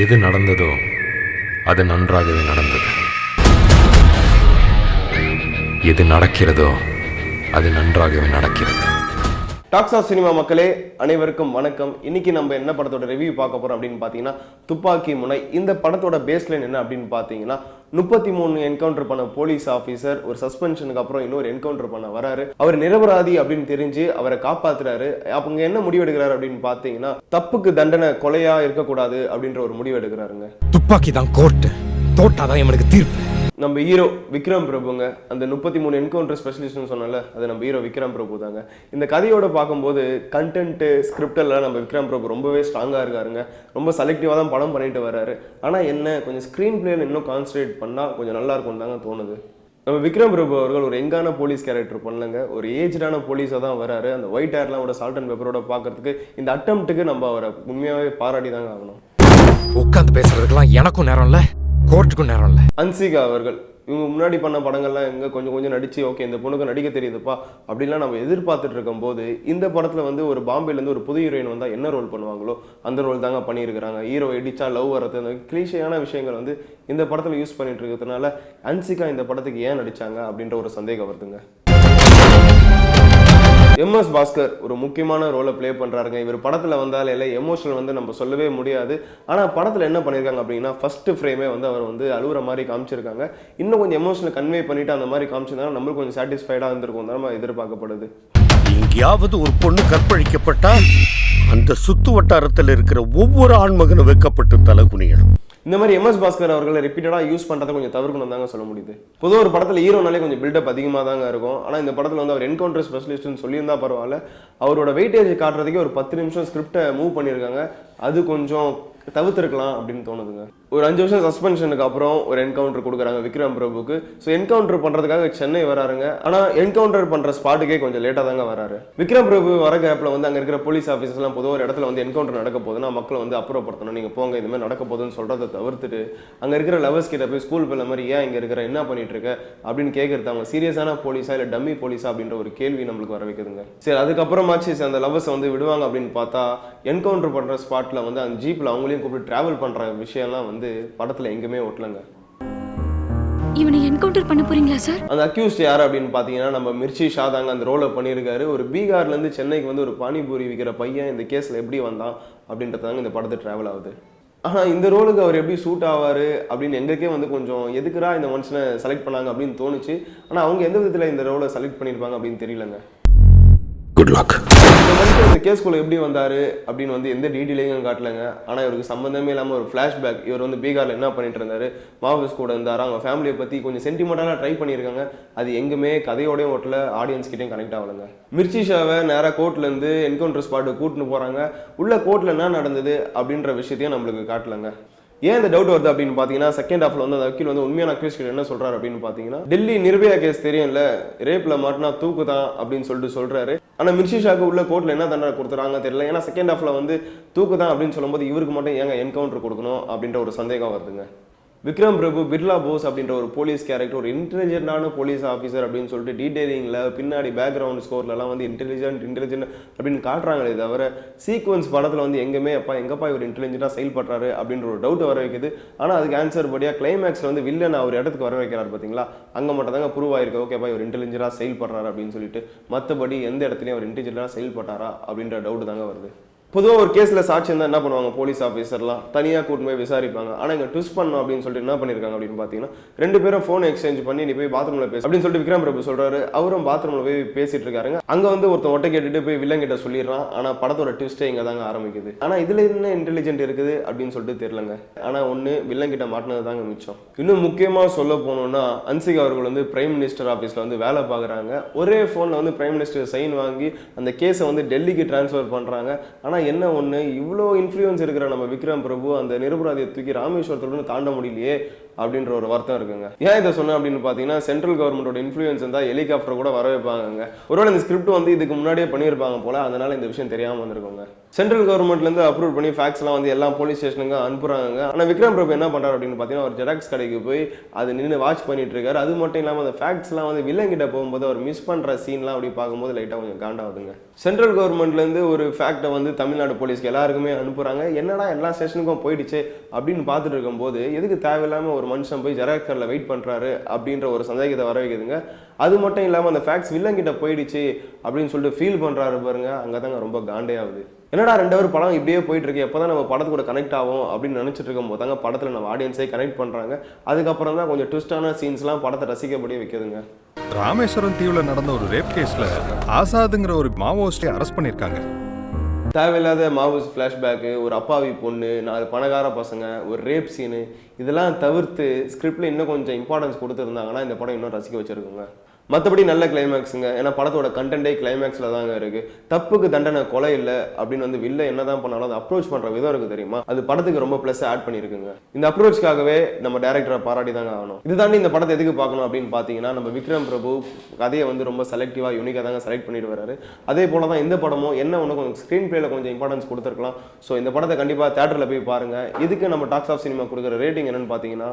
எது நடந்ததோ அது நன்றாகவே நடந்தது. எது நடக்கிறதோ அது நன்றாகவே நடக்கிறது. டாக்ஸ் ஆஃப் சினிமா மக்களே அனைவருக்கும் வணக்கம். இன்னைக்கு நம்ம என்ன படத்தோட ரிவ்யூ பார்க்க போறோம் அப்படின்னு பார்த்தீங்கன்னா துப்பாக்கி முனை. இந்த படத்தோட பேஸ்லைன் என்ன அப்படின்னு பார்த்தீங்கன்னா 33 என்கவுண்டர் பண்ண போலீஸ் ஆஃபீஸர் ஒரு சஸ்பென்ஷனுக்கு அப்புறம் இன்னொரு என்கவுண்டர் பண்ண வராரு. அவர் நிரபராதி அப்படின்னு தெரிஞ்சு அவரை காப்பாத்துறாரு. அவங்க என்ன முடிவு எடுக்கிறாரு அப்படின்னு பார்த்தீங்கன்னா தப்புக்கு தண்டனை கொலையா இருக்கக்கூடாது அப்படின்ற ஒரு முடிவு எடுக்கிறாருங்க. துப்பாக்கி தான் கோர்ட்டு, தோட்டாதான் இவனுக்கு தீர்ப்பு. நம்ம ஹீரோ விக்ரம் பிரபுங்க. அந்த 33 என்கவுண்டர் ஸ்பெஷலிஸ்ட்னு சொன்னால அது நம்ம ஹீரோ விக்ரம் பிரபு தாங்க. இந்த கதையோட பார்க்கும்போது கண்டென்ட் ஸ்கிரிப்ட் எல்லாம் நம்ம விக்ரம் பிரபு ரொம்பவே ஸ்ட்ராங்காக இருக்காருங்க. ரொம்ப செலக்டிவாக தான் படம் பண்ணிட்டு வர்றாரு. ஆனால் என்ன கொஞ்சம் ஸ்க்ரீன் பிளேல இன்னும் கான்சன்ட்ரேட் பண்ணால் கொஞ்சம் நல்லா இருக்கும் தாங்க தோணுது. நம்ம விக்ரம் பிரபு அவர்கள் ஒரு யங்கான போலீஸ் கேரக்டர் பண்ணலங்க, ஒரு ஏஜ்டான போலீஸாக தான் வராரு. அந்த ஒயிட் ஹேர்லாம் ஒரு சால்ட் அண்ட் பெப்பரோட பார்க்கறதுக்கு இந்த அட்டம்ப்ட்டுக்கு நம்ம அவரை உண்மையாகவே பாராட்டி தாங்க ஆகணும். உட்காந்து பேசுறதுக்கெல்லாம் எனக்கும் நேரம் இல்லை, கோர்ட்டுக்கும் நேரம் இல்லை. ஹன்சிகா அவர்கள் இவங்க முன்னாடி பண்ண படங்கள்லாம் எங்கே கொஞ்சம் நடிச்சு ஓகே இந்த பொண்ணுக்கு நடிக்க தெரியுதுப்பா அப்படின்லாம் நம்ம எதிர்பார்த்துட்டு இருக்கும் போது இந்த படத்தில் வந்து ஒரு பாம்பேலேருந்து ஒரு புது ஹீரோயின் வந்தால் என்ன ரோல் பண்ணுவாங்களோ அந்த ரோல் தாங்க பண்ணியிருக்கிறாங்க. ஹீரோ எடிச்சா லவ் வரது அந்த கிளீஷையான விஷயங்கள் வந்து இந்த படத்தில் யூஸ் பண்ணிட்டு இருக்கிறதுனால ஹன்சிகா இந்த படத்துக்கு ஏன் நடிச்சாங்க அப்படின்ற ஒரு சந்தேகம் வருதுங்க. எம்எஸ் பாஸ்கர் ஒரு முக்கியமான ரோலை பிளே பண்ணுறாருங்க. இவர் படத்தில் வந்தாலே இல்லை எமோஷனல் வந்து நம்ம சொல்லவே முடியாது. ஆனால் படத்தில் என்ன பண்ணியிருக்காங்க அப்படின்னா ஃபர்ஸ்ட் ஃப்ரேமே வந்து அவர் வந்து அழுகுற மாதிரி காமிச்சிருக்காங்க. இன்னும் கொஞ்சம் எமோஷனல் கன்வே பண்ணிட்டு அந்த மாதிரி காமிச்சிருந்தாலும் நம்மளுக்கு கொஞ்சம் சாட்டிஸ்ஃபைடாக இருந்திருக்கும் தான் நம்ம எதிர்பார்க்கப்படுது. எங்கேயாவது ஒரு பொண்ணு கற்பழிக்கப்பட்டா அந்த சுத்து வட்டாரத்தில் இருக்கிற ஒவ்வொரு ஆண்மகனும் வைக்கப்பட்டு தலகுனியணும். இந்த மாதிரி எம்எஸ் பாஸ்கர் அவர்களை ரிப்பீட்டடாக யூஸ் பண்ணுறதை கொஞ்சம் தவிர்க்கணும் தாங்க சொல்ல முடியுது. பொதுவாக ஒரு படத்தில் ஹீரோனாலே கொஞ்சம் பில்டப் அதிகமாக தாங்க இருக்கும். ஆனால் இந்த படத்தில் வந்து அவர் என்கவுண்டர் ஸ்பெஷலிஸ்ட்னு சொல்லியிருந்தா பரவாயில்ல, அவரோட வெயிட்டேஜ் காட்டுறதுக்கே ஒரு 10 நிமிஷம் ஸ்கிரிப்டை மூவ் பண்ணியிருக்காங்க. அது கொஞ்சம் தவிர்த்திருக்கலாம் அப்படின்னு தோணுதுங்க. ஒரு 5 வருஷம் சஸ்பென்ஷனுக்கு அப்புறம் ஒரு என்கவுண்டர் கொடுக்குறாங்க விக்ரம் பிரபுக்கு. ஸோ என்கவுண்டர் பண்ணுறதுக்காக சென்னை வராருங்க. ஆனால் என்கவுண்டர் பண்ணுற ஸ்பாட்டுக்கே கொஞ்சம் லேட்டாக தாங்க வராரு. விக்ரம் பிரபு வர கேப்பில் வந்து அங்கே இருக்கிற போலீஸ் ஆஃபீஸர்ஸ்லாம் பொதுவாக ஒரு இடத்துல வந்து என்கவுண்டர் நடக்க போகுதுன்னா மக்களை வந்து அப்புறப்படுத்தணும், நீங்கள் போங்க இந்த மாதிரி நடக்க போகுதுன்னு சொல்கிறத தவிர்த்துட்டு அங்கே இருக்கிற லவர்ஸ் கிட்ட போய் ஸ்கூல் பிள்ளை மாதிரி ஏன் இங்கே இருக்கிற என்ன பண்ணிட்டு இருக்க அப்படின்னு கேட்கறது அவங்க சீரியஸான போலீஸா இல்லை டம்மி போலீஸா அப்படின்ற ஒரு கேள்வி நம்மளுக்கு வர வைக்குதுங்க. சரி அதுக்கப்புறமாச்சு அந்த லவர்ஸை வந்து விடுவாங்க அப்படின்னு பார்த்தா என்கவுண்டர் பண்ணுற ஸ்பாட்டில் வந்து அந்த ஜீப்பில் அவங்களையும் கூப்பிட்டு டிராவல் பண்ணுற விஷயம்லாம் வந்து படத்தில் எங்குமே ஒட்டலங்க. இவனை என்கவுண்டர் பண்ண போறீங்களா சார்? அந்த அக்யூஸ்ட் யார் அப்படின்னு பார்த்தீங்கன்னா நம்ம மிர்ச்சி ஷா தாங்க அந்த ரோலை பண்ணியிருக்காரு. ஒரு பீகார்லேருந்து சென்னைக்கு வந்து ஒரு பானிபூரி விற்கிற பையன் இந்த கேஸில் எப்படி வந்தான் அப்படின்றதாங்க இந்த படத்தை ட்ராவல் ஆகுது. ஆனால் இந்த ரோலுக்கு அவர் எப்படி சூட் ஆவார் அப்படின்னு எங்களுக்கே வந்து கொஞ்சம் எதுக்குறா இந்த மனுஷனை செலக்ட் பண்ணாங்க அப்படின்னு தோணுச்சு. ஆனால் அவங்க எந்த விதத்தில் இந்த ரோலை செலக்ட் பண்ணியிருப்பாங்க அப்படின்னு தெரியலங்க. Good luck. இந்த மனுஷன் இந்த கேஸ்குள்ளே எப்படி வந்தார் அப்படின்னு வந்து எந்த டீட்டெயிலையும் காட்டலைங்க. ஆனால் இவருக்கு சம்மந்தமே இல்லாமல் ஒரு ஃப்ளாஷ்பேக், இவர் வந்து பீகாரில் என்ன பண்ணிட்டு இருந்தார், மாவோயிஸ்ட் கூட இருந்தார், அவங்க ஃபேமிலியை பற்றி கொஞ்சம் சென்டிமெண்டலாக ட்ரை பண்ணியிருக்காங்க. அது எங்குமே கதையோடையும் ஓட்டல, ஆடியன்ஸ் கிட்டையும் கனெக்ட் ஆகலைங்க. மிர்ச்சி ஷாவை நேராக கோர்ட்லேருந்து என்கவுண்டர் ஸ்பாட்டுக்கு கூட்டின்னு போகிறாங்க. உள்ள கோர்ட்டில் என்ன நடந்தது அப்படின்ற விஷயத்தையும் நம்மளுக்கு காட்டலைங்க. ஏன் இந்த டவுட் வருது அப்படின்னு பார்த்தீங்கன்னா செகண்ட் ஹாஃப்ல வந்து அந்த வக்கீல் வந்து உண்மையான அக்யூஸ் கிட்ட என்ன சொல்றாரு அப்படின்னு பார்த்தீங்கன்னா டெல்லி நிர்பயா கேஸ் தெரியும்ல, ரேப்ல மாட்டினா தூக்கு தான் அப்படின்னு சொல்றாரு. ஆனால் மிர்ச்சி ஷாக்கு உள்ள கோர்ட்ல என்ன தண்டனை கொடுத்துறாங்க தெரியல. ஏன்னா செகண்ட் ஹாஃப்ல வந்து தூக்கு தான் அப்படின்னு சொல்லும்போது இவருக்கு மட்டும் ஏங்க என்கவுண்டர் கொடுக்கணும் அப்படின்ற ஒரு சந்தேகம் வருதுங்க. விக்ரம் பிரபு பிர்லா போஸ் அப்படின்ற ஒரு போலீஸ் கேரக்டர், ஒரு இன்டெலிஜென்டான போலீஸ் ஆஃபீஸர் அப்படின்னு சொல்லிட்டு டீடைலிங்கில் பின்னாடி பேக்ரவுண்ட் ஸ்கோர்லலாம் வந்து இன்டெலிஜென்ட் அப்படின்னு காட்டுறாங்களே தவிர சீக்வன்ஸ் படத்தில் வந்து எங்கப்பா இவர் இன்டெலிஜென்ட்டாக செயல்படுறாரு அப்படின்ற ஒரு டவுட் வர வைக்குது. ஆனால் அதுக்கு ஆன்சர் படியாக கிளைமேக்ஸில் வந்து வில்லன் அவர் இடத்துக்கு வர வைக்கிறார் பார்த்தீங்களா, அங்கே மட்டும் தாங்க ப்ரூவ் ஆயிருக்கு ஓகேப்பா இவர் இன்டெலிஜென்ட்டாக செயல்படுறாரு அப்படின்னு சொல்லிட்டு. மற்றபடி எந்த இடத்துலையும் அவர் இன்டெலிஜென்ட்டாக செயல்பட்டாரா அப்படின்ற டவுட் தாங்க வருது. பொதுவாக ஒரு கேஸில் சாட்சி இருந்தால் என்ன பண்ணுவாங்க போலீஸ் ஆஃபீஸர்லாம் தனியாக கூட்டு போய் விசாரிப்பாங்க. ஆனால் இங்கே ட்விஸ்ட் பண்ணணும் அப்படின்னு சொல்லிட்டு என்ன பண்ணியிருக்காங்க அப்படின்னு பார்த்தீங்கன்னா 2 பேரும் ஃபோன் எக்ஸ்சேஞ்ச் பண்ணி நீ போய் பாத்ரூமில் பேச அப்படின்னு சொல்லிட்டு விக்ரம் பிரபு சொல்கிறாரு. அவரும் பாத்ரூமில் போய் பேசிட்டு இருக்காருங்க. அங்கே வந்து ஒருத்தன் ஒட்டை கேட்டுட்டு போய் வில்லன் கிட்ட சொல்லிடுறான். ஆனால் படத்தோட ட்விஸ்ட்டே இங்கே தாங்க ஆரம்பிக்குது. ஆனால் இதில் என்ன இன்டெலிஜென்ட் இருக்குது அப்படின்னு சொல்லிட்டு தெரியலங்க. ஆனால் ஒன்று வில்லன் கிட்ட மாட்டினது தாங்க மிச்சம். இன்னும் முக்கியமாக சொல்ல போனோம்னா ஹன்சிகா அவர்கள் வந்து பிரைம் மினிஸ்டர் ஆஃபீஸில் வந்து வேலை பார்க்குறாங்க. ஒரே ஃபோனில் வந்து பிரைம் மினிஸ்டர் சைன் வாங்கி அந்த கேஸை வந்து டெல்லிக்கு டிரான்ஸ்ஃபர் பண்ணுறாங்க. ஆனால் என்ன ஒன்று இவ்வளோ இன்ஃப்ளூயன்ஸ் இருக்கிற நம்ம விக்ரம் பிரபு அந்த நிரபராதியை தூக்கி ராமேஸ்வரத்துடன் தாண்ட முடியலையே அப்படின்ற ஒரு வருத்தம் இருக்குங்க. ஏன் இதை சொன்னேன் அப்படின்னு பார்த்தீங்கன்னா, சென்ட்ரல் கவர்மெண்டோட இன்ஃப்ளூயன்ஸ் இருந்தால் ஹெலிகாப்டர் கூட வர வைப்பாங்க. ஒருவேளை இந்த ஸ்கிரிப்ட் வந்து இதுக்கு முன்னாடியே பண்ணியிருப்பாங்க போல, அதனால இந்த விஷயம் தெரியாமல் வந்திருக்கோங்க. சென்ட்ரல் கவர்மெண்ட்லேருந்து அப்ரூவ் பண்ணி ஃபேக்ஸ்லாம் வந்து எல்லா போலீஸ் ஸ்டேஷனுக்கு அனுப்புறாங்க. ஆனால் விக்ரம் பிரபு என்ன பண்ணுறாரு அப்படின்னு பார்த்தீங்கன்னா, ஒரு ஜெராக்ஸ் கடைக்கு போய் அது நின்று வாட்ச் பண்ணிட்டு இருக்காரு. அது மட்டும் இல்லாமல் அந்த ஃபேக்ட்ஸ்லாம் வந்து வில்லங்கிட்ட போகும்போது அவர் மிஸ் பண்ணுற சீன்லாம் அப்படி பார்க்கும்போது லைட்டாக கொஞ்சம் காண்டாகுதுங்க. சென்ட்ரல் கவர்மெண்ட்லேருந்து ஒரு ஃபேக்டை வந்து தமிழ்நாடு போலீஸ்க்கு எல்லாருக்குமே அனுப்புகிறாங்க. என்னடா எல்லா ஸ்டேஷனுக்கும் போயிடுச்சு அப்படின்னு பார்த்துட்டு இருக்கும்போது எதுக்கு தேவையில்லாமல் ஒரு மனுஷன் போய் ஜெராக்ஸ் கடையில் வெயிட் பண்ணுறாரு அப்படின்ற ஒரு சந்தேகத்தை வர வைக்குதுங்க. அது மட்டும் இல்லாமல் அந்த ஃபேக்ட்ஸ் வில்லங்கிட்ட போயிடுச்சு அப்படின்னு சொல்லிட்டு ஃபீல் பண்ணுறாரு பாருங்க, அங்கே தாங்க ரொம்ப காண்டே ஆகுது. என்னடா 2 ஹவர் படம் இப்படியே போயிட்டு இருக்கு, எப்போ தான் நம்ம படத்து கூட கனெக்ட் ஆகும் அப்படின்னு நினச்சிட்டு இருக்கும் போது தாங்க படத்தில் நம்ம ஆடியன்ஸே கனெக்ட் பண்ணுறாங்க. அதுக்கப்புறம் தான் கொஞ்சம் ட்விஸ்டான சீன்ஸ்லாம் படத்தை ரசிக்கப்படியே வைக்குதுங்க. ராமேஸ்வரம் தீவுல நடந்த ஒரு ரேப் கேஸ்ல ஆசாதுங்கிற ஒரு மாவோயிஸ்டை அரெஸ்ட் பண்ணிருக்காங்க. தேவையில்லாத மாவோயிஸ்ட் ஃப்ளாஷ்பேக்கு, ஒரு அப்பாவி பொண்ணு, 4 பணக்கார பசங்க, ஒரு ரேப் சீனு, இதெல்லாம் தவிர்த்து ஸ்கிரிப்டில் இன்னும் கொஞ்சம் இம்பார்ட்டன்ஸ் கொடுத்துருந்தாங்கன்னா இந்த படம் இன்னும் ரசிக்க வச்சிருக்குங்க. மற்றபடி நல்ல கிளைமேக்ஸுங்க. ஏன்னா படத்தோட கண்டென்ட்டே கிளைமேக்ஸில் தாங்க இருக்குது. தப்புக்கு தண்டனை கொலை இல்லை அப்படின்னு வந்து வில்ல என்ன தான் பண்ணாலும் அதை அப்ரோச் பண்ணுற விதம் இருக்குது தெரியுமா, அது படத்துக்கு ரொம்ப ப்ளஸ் ஆட் பண்ணியிருக்குங்க. இந்த அப்ரோச்காகவே நம்ம டேரக்டரை பாராட்டி தாங்க ஆகணும். இது தாண்டி இந்த படத்தை எதுக்கு பார்க்கணும் அப்படின்னு பார்த்தீங்கன்னா, நம்ம விக்ரம் பிரபு கதையை வந்து ரொம்ப செலக்டிவாக யூனிக்காக தாங்க செலக்ட் பண்ணிட்டு வராரு. அதே போல தான் இந்த படமும் என்ன ஒன்று கொஞ்சம் ஸ்க்ரீன் பிளேல கொஞ்சம் இம்பார்ட்டன்ஸ் கொடுத்துருக்கலாம். ஸோ இந்த படத்தை கண்டிப்பாக தேட்டரில் போய் பாருங்கள். இதுக்கு நம்ம டாக்ஸ் ஆஃப் சினிமா கொடுக்குற ரேட்டிங் என்னன்னு பார்த்தீங்கன்னா